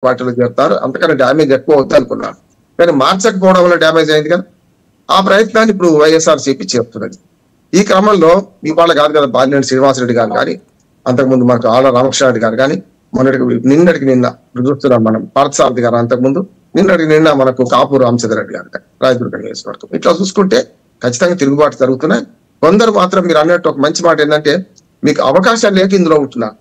పార్టీలో చేరుతారు, అంతకన్నా డ్యామేజ్ ఎక్కువ అవుతుంది అనుకున్నారు. కానీ మార్చకపోవడం వల్ల డ్యామేజ్ అయింది కదా. ఆ ప్రయత్నాన్ని ఇప్పుడు వైఎస్ఆర్సీపీ చేస్తున్నది. ఈ క్రమంలో ఇవాళ కాదు కదా, బాలినేని శ్రీనివాసరెడ్డి గారు కానీ, అంతకుముందు మనకు ఆళ్ళ రామకృష్ణారెడ్డి గారు కానీ, నిన్నటికి నిన్న చూస్తున్నాం మనం పార్థసారథి గారు, అంతకుముందు నిన్నటికి నిన్న మనకు కాపూర్ రామచంద్రరెడ్డి గారు రాయదుర్గ నియోజకవర్గం. ఇట్లా చూసుకుంటే ఖచ్చితంగా తిరుగుబాటు జరుగుతున్నాయి. కొందరు మాత్రం మీరు అన్నట్టు ఒక మంచి మాట ఏంటంటే, మీకు అవకాశాలు లేక ఇందులో ఉంటున్నారు.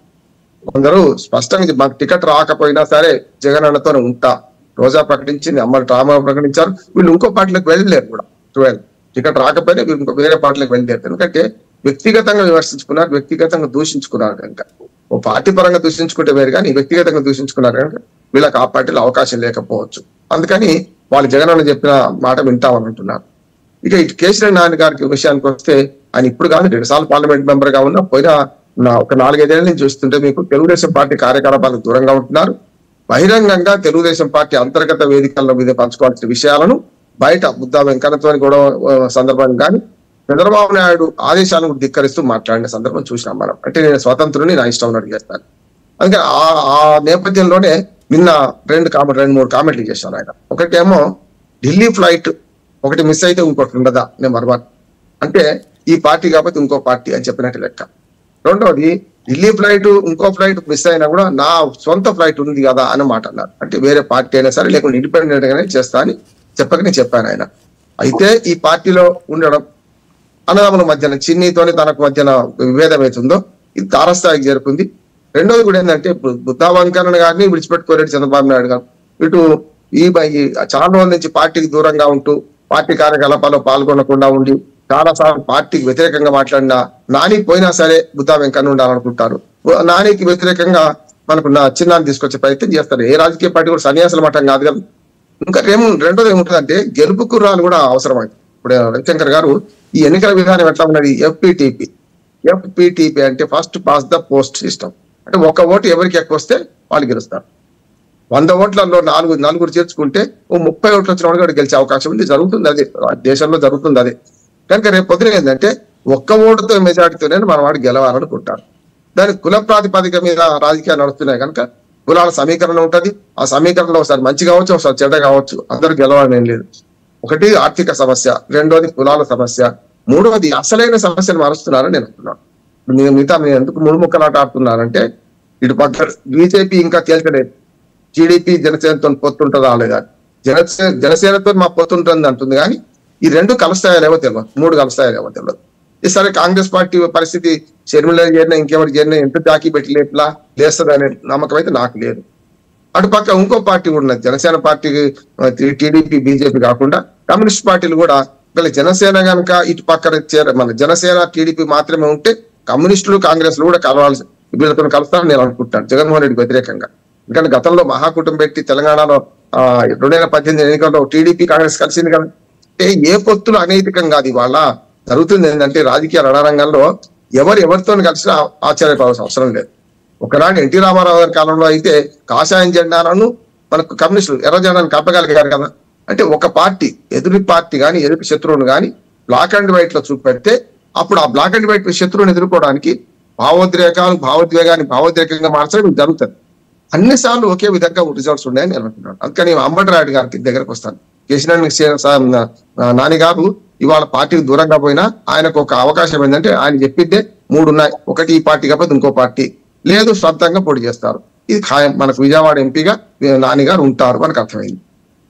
కొందరు స్పష్టంగా మాకు టికెట్ రాకపోయినా సరే జగన్ అన్నతోనే ఉంటా, రోజా ప్రకటించింది, అమ్మ రామారావు ప్రకటించారు, వీళ్ళు ఇంకో పార్టీలకు వెళ్ళలేరు కూడా. 12 టికెట్ రాకపోయినా వీళ్ళు ఇంకో వేరే పార్టీలకు వెళ్ళలేరు. ఎందుకంటే వ్యక్తిగతంగా విమర్శించుకున్నారు, వ్యక్తిగతంగా దూషించుకున్నారు కనుక. ఓ పార్టీ పరంగా దూషించుకుంటే వేరు, కానీ వ్యక్తిగతంగా దూషించుకున్నారు కనుక వీళ్ళకి ఆ పార్టీలో అవకాశం లేకపోవచ్చు. అందుకని వాళ్ళు జగన్ అన్న చెప్పిన మాట వింటామని అంటున్నారు. ఇక ఇటు కేసీఆర్ నారాయణ గారికి విషయానికి వస్తే, ఆయన ఇప్పుడు కాదు 2 సార్లు పార్లమెంట్ మెంబర్ గా ఉన్నా, పోయిన ఒక 4-5 ఏళ్ళ నుంచి చూస్తుంటే మీకు తెలుగుదేశం పార్టీ కార్యకలాపాలకు దూరంగా ఉంటున్నారు. బహిరంగంగా తెలుగుదేశం పార్టీ అంతర్గత వేదికల మీద పంచుకోవాల్సిన విషయాలను బయట బుద్ధా వెంకన్నతో గొడవ సందర్భం కానీ, చంద్రబాబు నాయుడు ఆదేశాలను ధిక్కరిస్తూ మాట్లాడిన సందర్భం చూసినాం మనం. అంటే నేను స్వతంత్రుని, నా ఇష్టం ఉన్నట్టు చేస్తాను. అందుకే ఆ నేపథ్యంలోనే నిన్న 2-3 కామెంట్లు చేశాను ఆయన. ఒకటేమో ఢిల్లీ ఫ్లైట్ ఒకటి మిస్ అయితే ఇంకోటి ఉండదా, నెంబర్ 1 అంటే ఈ పార్టీ కాకపోతే ఇంకో పార్టీ అని చెప్పినట్టు లెక్క. రెండోది, ఢిల్లీ ఫ్లైట్ ఇంకో ఫ్లైట్ మిస్ అయినా కూడా నా సొంత ఫ్లైట్ ఉంది కదా అని మాట అన్నారు. అంటే వేరే పార్టీ అయినా సరే లేకుంటే ఇండిపెండెంట్ గానే చేస్తా అని చెప్పకనే చెప్పాను ఆయన. అయితే ఈ పార్టీలో ఉండడం అన్నదమ్ముల మధ్యన చిన్నీతోనే తనకు మధ్యన విభేదం అవుతుందో ఇది తారస్థాయికి చేరుకుంది. రెండోది కూడా ఏంటంటే, ఇప్పుడు బుద్ధా వెంకన్న గారిని విడిచిపెట్టుకోలేడు చంద్రబాబు నాయుడు గారు. ఇటు ఈ చాలా రోజుల నుంచి పార్టీకి దూరంగా ఉంటూ పార్టీ కార్యకలాపాల్లో పాల్గొనకుండా ఉండి చాలా సార్లు పార్టీకి వ్యతిరేకంగా మాట్లాడినా, నాని పోయినా సరే బుద్ధా వెంకన్న ఉండాలనుకుంటారు. నానికి వ్యతిరేకంగా మనకు చిన్నాన్ని తీసుకొచ్చే ప్రయత్నం చేస్తారు. ఏ రాజకీయ పార్టీ కూడా సన్యాసుల మఠం కాదు కదా. ఇంకా రెండోది ఏముంటుందంటే, గెలుపు కుర్రాలు కూడా అవసరమైంది. ఇప్పుడు రవిశంకర్ గారు ఈ ఎన్నికల విధానం ఎట్లా ఉన్నది, ఎఫ్పిటిపి అంటే first pass the post system. అంటే ఒక ఓటు ఎవరికి ఎక్కువ వస్తే వాళ్ళు గెలుస్తారు. 100 ఓట్లలో నలుగురు చేర్చుకుంటే ఓ 30 ఓట్లు వచ్చిన వాడు గెలిచే అవకాశం ఉంది. జరుగుతుంది అది, దేశంలో జరుగుతుంది అది. కనుక రేపు పొద్దున ఏంటంటే, ఒక్క ఓటుతో మెజార్టీతోనే మన వాడు గెలవాలనుకుంటారు. దాని కుల ప్రాతిపదిక మీద రాజకీయాలు నడుస్తున్నాయి కనుక కులాల సమీకరణ ఉంటది. ఆ సమీకరణలో ఒకసారి మంచి కావచ్చు, ఒకసారి చెడ్డ కావచ్చు, అందరూ గెలవాలని ఏం లేదు. ఒకటి ఆర్థిక సమస్య, రెండోది కులాల సమస్య, మూడవది అసలైన సమస్యను మారుస్తున్నారని నేను అంటున్నాను. మిగతా మీరు ఎందుకు ముక్కలాట ఆడుతున్నారంటే, ఇటు పక్క బీజేపీ ఇంకా తేల్చలేదు టీడీపీ జనసేనతో పొత్తుంటుందా లేదా. జనసేనతో మా పొత్తుంటుంది అంటుంది, కానీ ఈ 2 కలుస్తాయో తెలియదు, 3 కలుస్తాయో తెలియదు. ఈసారి కాంగ్రెస్ పార్టీ పరిస్థితి షర్మిల చేరినా ఇంకెవరు చేరినా ఎంత దాకి పెట్టి లేట్లా లేస్తుంది అనే నమ్మకం అయితే నాకు లేదు. అటుపక్క ఇంకో పార్టీ కూడా ఉన్నది, జనసేన పార్టీకి టీడీపీ బీజేపీ కాకుండా కమ్యూనిస్ట్ పార్టీలు కూడా. వీళ్ళ జనసేన కనుక ఇటు పక్కన మన జనసేన టీడీపీ మాత్రమే ఉంటే కమ్యూనిస్టులు కాంగ్రెస్లు కూడా కలవాల్సి వీళ్ళతో కలుస్తారని నేను అనుకుంటాను, జగన్మోహన్ రెడ్డికి వ్యతిరేకంగా. ఎందుకంటే గతంలో మహాకూటమి పెట్టి తెలంగాణలో 2018 ఎన్నికల్లో టీడీపీ కాంగ్రెస్ కలిసింది కదా. అంటే ఏ పొత్తులు అనైతికం కాదు. ఇవాళ జరుగుతుంది ఏంటంటే, రాజకీయ రణరంగంలో ఎవరితో కలిసినా ఆశ్చర్యపోవాల్సిన అవసరం లేదు. ఒకనాడు ఎన్టీ రామారావు గారి కాలంలో అయితే కాషాయం జెండాలను మనకు కమ్యూనిస్టులు ఎర్ర జెండాను కప్పగలిగారు కదా. అంటే ఒక పార్టీ ఎదురు పార్టీ కానీ ఎదురు శత్రువును కానీ బ్లాక్ అండ్ వైట్ లో చూపెడితే, అప్పుడు ఆ బ్లాక్ అండ్ వైట్ శత్రువుని ఎదుర్కోవడానికి భావోద్వేగాన్ని భావోద్వేగంగా మార్చడం జరుగుతుంది. అన్నిసార్లు ఒకే విధంగా రిజల్ట్స్ ఉన్నాయని నేను అనుకుంటున్నాను. అందుకని అంబటి రాయుడు గారికి దగ్గరకు వస్తాను. కేసీఆర్ నాని గారు ఇవాళ పార్టీకి దూరంగా పోయినా ఆయనకు ఒక అవకాశం ఏంటంటే, ఆయన చెప్పిందే 3 ఉన్నాయి. ఒకటి ఈ పార్టీ కాకపోతే ఇంకో పార్టీ లేదు, సొంతంగా పోటీ చేస్తారు. ఇది ఖాయం. మనకు విజయవాడ ఎంపీగా నాని గారు ఉంటారు, మనకు అర్థమైంది.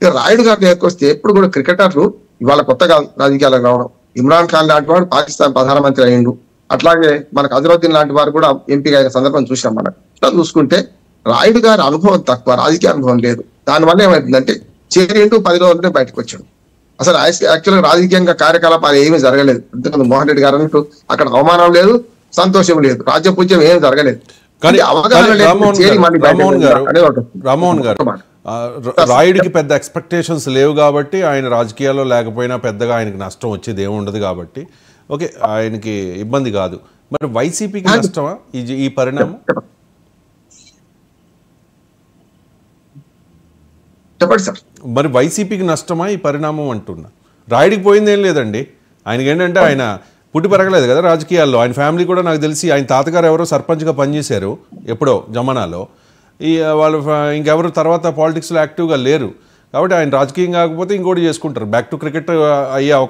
ఇక రాయుడు గారి దగ్గరకు వస్తే, ఎప్పుడు కూడా క్రికెటర్లు ఇవాళ కొత్తగా రాజకీయాలకు రావడం. ఇమ్రాన్ ఖాన్ లాంటి వాడు పాకిస్తాన్ ప్రధానమంత్రి అయ్యిండు. అట్లాగే మనకు అజరుద్దీన్ లాంటి వారు కూడా ఎంపీగా అయిన సందర్భం చూసాం మనం. ఇట్లా చూసుకుంటే రాయుడు గారి అనుభవం తక్కువ, రాజకీయ అనుభవం లేదు. దానివల్ల ఏమైందంటే, చేరింటూ 10 రోజులనే బయటకు వచ్చాడు. అసలు యాక్చువల్గా రాజకీయంగా కార్యకలాపాలు ఏమీ జరగలేదు. అంతేకాదు మోహన్ రెడ్డి గారు అన్నట్టు అక్కడ అవమానం లేదు, సంతోషం లేదు, రాజ్యపూజ్యం ఏమి జరగలేదు. రామ్మోహన్ గారు, రాయుడికి పెద్ద ఎక్స్పెక్టేషన్స్ లేవు కాబట్టి ఆయన రాజకీయాల్లో లేకపోయినా పెద్దగా ఆయనకి నష్టం వచ్చేది ఏముండదు కాబట్టి ఓకే, ఆయనకి ఇబ్బంది కాదు. మరి వైసీపీకి నష్టమా ఈ పరిణామం? చెప్పండి సార్. మరి వైసీపీకి నష్టమా ఈ పరిణామం అంటున్నా? రాయుడికి పోయింది ఏం లేదండి. ఆయనకి ఏంటంటే, ఆయన పుట్టి పెరగలేదు కదా రాజకీయాల్లో. ఆయన ఫ్యామిలీ కూడా నాకు తెలిసి ఆయన తాతగారు ఎవరో సర్పంచ్గా పనిచేశారు ఎప్పుడో జమానాలో. ఈ వాళ్ళు ఇంకెవరు తర్వాత పాలిటిక్స్లో యాక్టివ్గా లేరు. కాబట్టి ఆయన రాజకీయం కాకపోతే ఇంకోటి చేసుకుంటారు, బ్యాక్ టు క్రికెట్ అయ్యే అవకాశం